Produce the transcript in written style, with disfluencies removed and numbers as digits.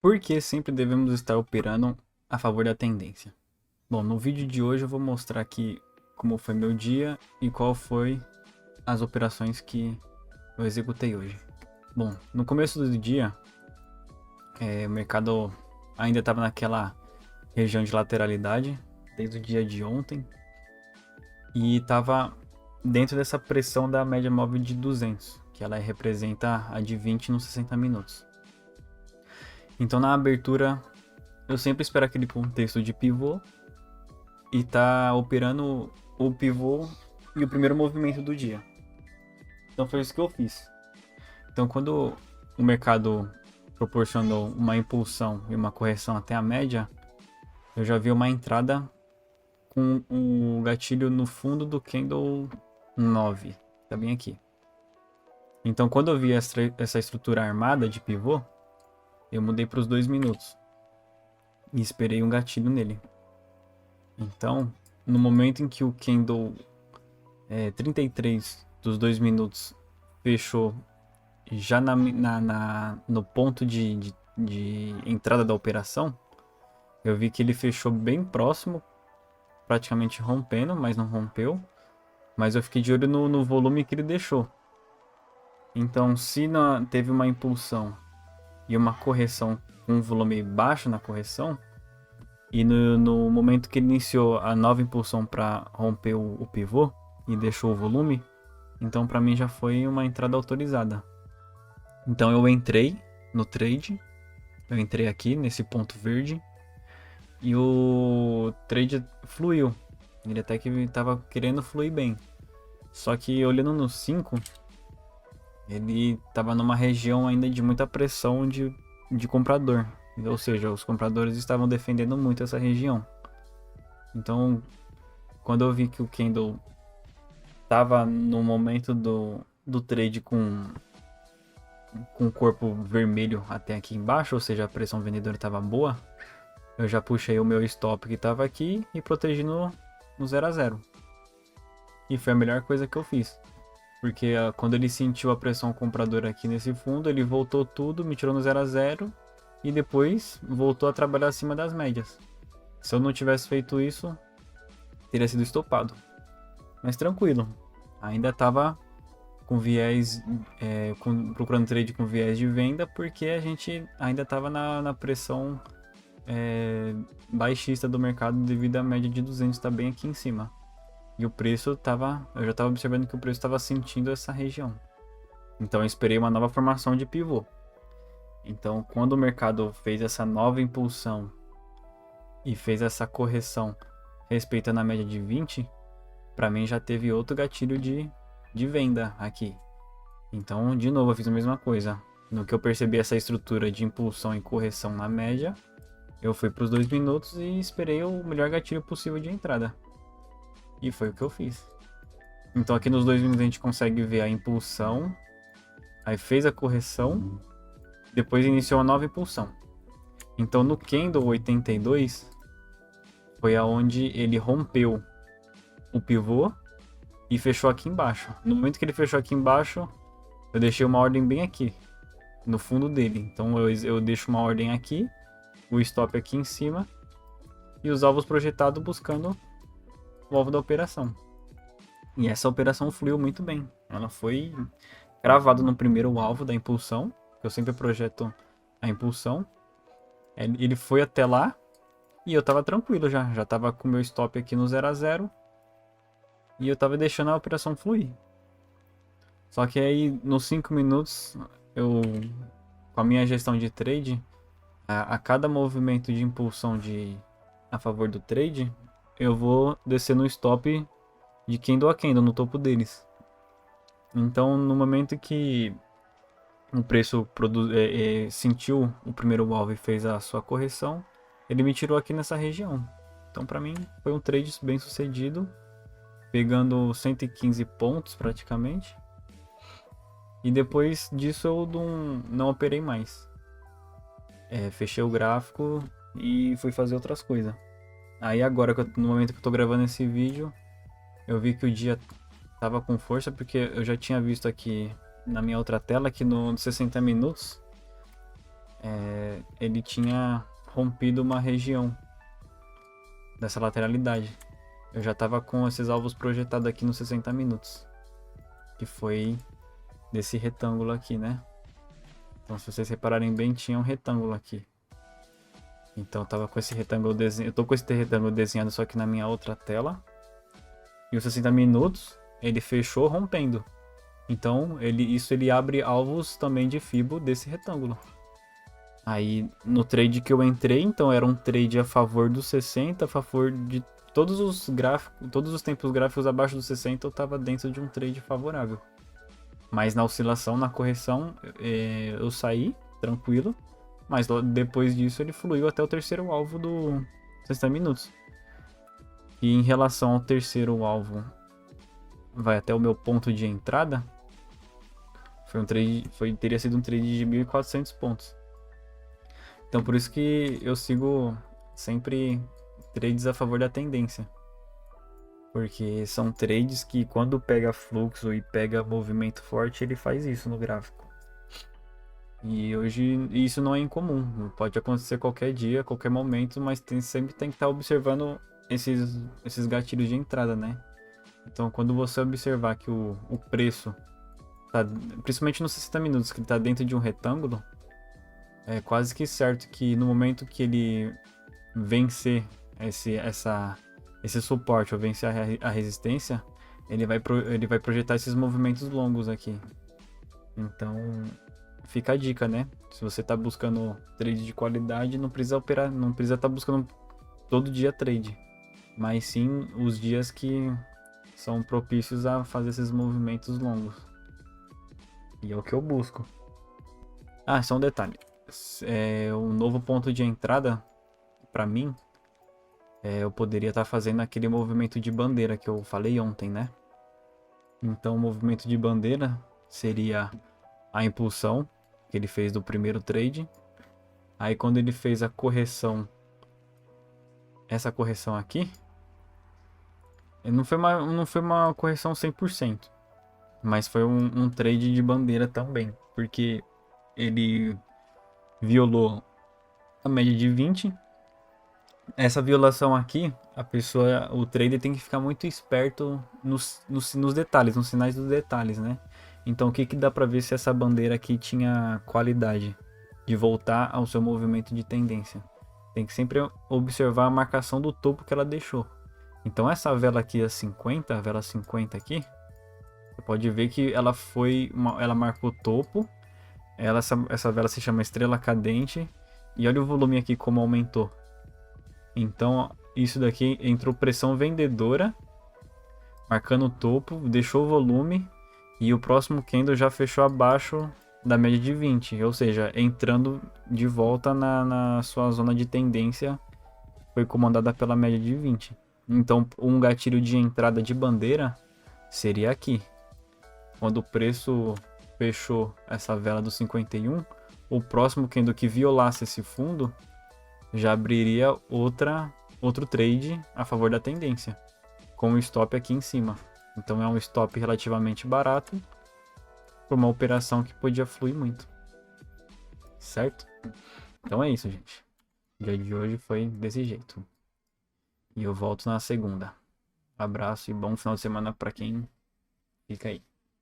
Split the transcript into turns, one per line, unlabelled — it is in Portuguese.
Por que sempre devemos estar operando a favor da tendência? Bom, no vídeo de hoje eu vou mostrar aqui como foi meu dia e qual foi as operações que eu executei hoje. Bom, no começo do dia, o mercado ainda estava naquela região de lateralidade, desde o dia de ontem, e estava dentro dessa pressão da média móvel de 200, que ela representa a de 20 nos 60 minutos. Então na abertura eu sempre espero aquele contexto de pivô e tá operando o pivô e o primeiro movimento do dia. Então foi isso que eu fiz. Então quando o mercado proporcionou uma impulsão e uma correção até a média, eu já vi uma entrada com o gatilho no fundo do candle 9, tá bem aqui. Então quando eu vi essa estrutura armada de pivô, eu mudei para os 2 minutos e esperei um gatilho nele. Então, no momento em que o candle 33 dos 2 minutos fechou já no ponto de entrada da operação, eu vi que ele fechou bem próximo, praticamente rompendo, mas não rompeu. Mas eu fiquei de olho no volume que ele deixou. Então, se teve uma impulsão e uma correção com um volume baixo na correção, e no momento que ele iniciou a nova impulsão para romper o pivô e deixou o volume, então para mim já foi uma entrada autorizada. Então eu entrei no trade, eu entrei aqui nesse ponto verde e o trade fluiu. Ele até que estava querendo fluir bem. Só que olhando no 5, ele estava numa região ainda de muita pressão de comprador. Ou seja, os compradores estavam defendendo muito essa região. Então, quando eu vi que o candle estava no momento do trade com o corpo vermelho até aqui embaixo, ou seja, a pressão vendedora estava boa, eu já puxei o meu stop que estava aqui e protegi no 0 a 0. E foi a melhor coisa que eu fiz. Porque quando ele sentiu a pressão compradora aqui nesse fundo, ele voltou tudo, me tirou no 0 a 0 e depois voltou a trabalhar acima das médias. Se eu não tivesse feito isso, teria sido estopado. Mas tranquilo, ainda estava com viés, procurando trade com viés de venda, porque a gente ainda estava na pressão baixista do mercado devido à média de 200 estar bem aqui em cima. E o preço eu já estava observando que o preço estava sentindo essa região. Então eu esperei uma nova formação de pivô. Então quando o mercado fez essa nova impulsão e fez essa correção respeitando a média de 20, para mim já teve outro gatilho de venda aqui. Então, de novo, eu fiz a mesma coisa. No que eu percebi essa estrutura de impulsão e correção na média, eu fui para os 2 minutos e esperei o melhor gatilho possível de entrada. E foi o que eu fiz. Então aqui nos 2 minutos a gente consegue ver a impulsão, aí fez a correção, depois iniciou a nova impulsão. Então no candle 82 foi aonde ele rompeu o pivô e fechou aqui embaixo. No momento que ele fechou aqui embaixo, eu deixei uma ordem bem aqui, no fundo dele. Então eu deixo uma ordem aqui, o stop aqui em cima e os alvos projetados buscando o alvo da operação. E essa operação fluiu muito bem. Ela foi cravada no primeiro alvo da impulsão, que eu sempre projeto a impulsão. Ele foi até lá e eu tava tranquilo já tava com o meu stop aqui no 0 a 0 e eu tava deixando a operação fluir. Só que aí nos 5 minutos, com a minha gestão de trade, a cada movimento de impulsão a favor do trade, eu vou descer no stop de candle a candle no topo deles. Então no momento que o preço sentiu o primeiro alvo e fez a sua correção, ele me tirou aqui nessa região. Então para mim foi um trade bem sucedido, pegando 115 pontos praticamente. E depois disso eu não operei mais. Fechei o gráfico e fui fazer outras coisas. Aí agora, no momento que eu tô gravando esse vídeo, eu vi que o dia tava com força, porque eu já tinha visto aqui na minha outra tela que no 60 minutos ele tinha rompido uma região dessa lateralidade. Eu já tava com esses alvos projetados aqui nos 60 minutos. Que foi desse retângulo aqui, né? Então, se vocês repararem bem, tinha um retângulo aqui. Então, eu tava com esse retângulo desenhado. Eu tô com esse retângulo desenhado só que na minha outra tela. E os 60 minutos, ele fechou rompendo. Então, isso ele abre alvos também de Fibo desse retângulo. Aí, no trade que eu entrei, então era um trade a favor dos 60, a favor de todos os gráficos, todos os tempos gráficos abaixo dos 60, eu tava dentro de um trade favorável. Mas na oscilação, na correção, eu saí tranquilo. Mas depois disso ele fluiu até o terceiro alvo do 60 minutos. E em relação ao terceiro alvo, vai até o meu ponto de entrada. Teria sido um trade de 1.400 pontos. Então por isso que eu sigo sempre trades a favor da tendência. Porque são trades que quando pega fluxo e pega movimento forte, ele faz isso no gráfico. E hoje isso não é incomum. Pode acontecer qualquer dia, qualquer momento, mas sempre tem que estar observando esses gatilhos de entrada, né? Então quando você observar que o preço, principalmente nos 60 minutos, que ele está dentro de um retângulo, é quase que certo que no momento que ele vencer esse suporte ou vencer a resistência, ele vai projetar esses movimentos longos aqui. Então, fica a dica, né? Se você tá buscando trade de qualidade, não precisa operar, não precisa estar buscando todo dia trade, mas sim os dias que são propícios a fazer esses movimentos longos. E é o que eu busco. Ah, só um detalhe. Um novo ponto de entrada para mim, eu poderia estar fazendo aquele movimento de bandeira que eu falei ontem, né? Então o movimento de bandeira seria a impulsão que ele fez do primeiro trade. Aí quando ele fez a correção, essa correção aqui, não foi uma correção 100%, mas foi um trade de bandeira também, porque ele violou a média de 20. Essa violação aqui, o trader tem que ficar muito esperto nos detalhes, nos sinais dos detalhes, né? Então o que dá pra ver se essa bandeira aqui tinha qualidade de voltar ao seu movimento de tendência? Tem que sempre observar a marcação do topo que ela deixou. Então essa vela aqui, a vela 50 aqui, você pode ver que ela marcou topo. Essa vela se chama estrela cadente. E olha o volume aqui como aumentou. Então isso daqui entrou pressão vendedora, marcando o topo, deixou o volume. E o próximo candle já fechou abaixo da média de 20. Ou seja, entrando de volta na sua zona de tendência. Foi comandada pela média de 20. Então um gatilho de entrada de bandeira seria aqui. Quando o preço fechou essa vela do 51, o próximo candle que violasse esse fundo já abriria outro trade a favor da tendência, com o stop aqui em cima. Então é um stop relativamente barato por uma operação que podia fluir muito. Certo? Então é isso, gente. O dia de hoje foi desse jeito. E eu volto na segunda. Abraço e bom final de semana para quem fica aí.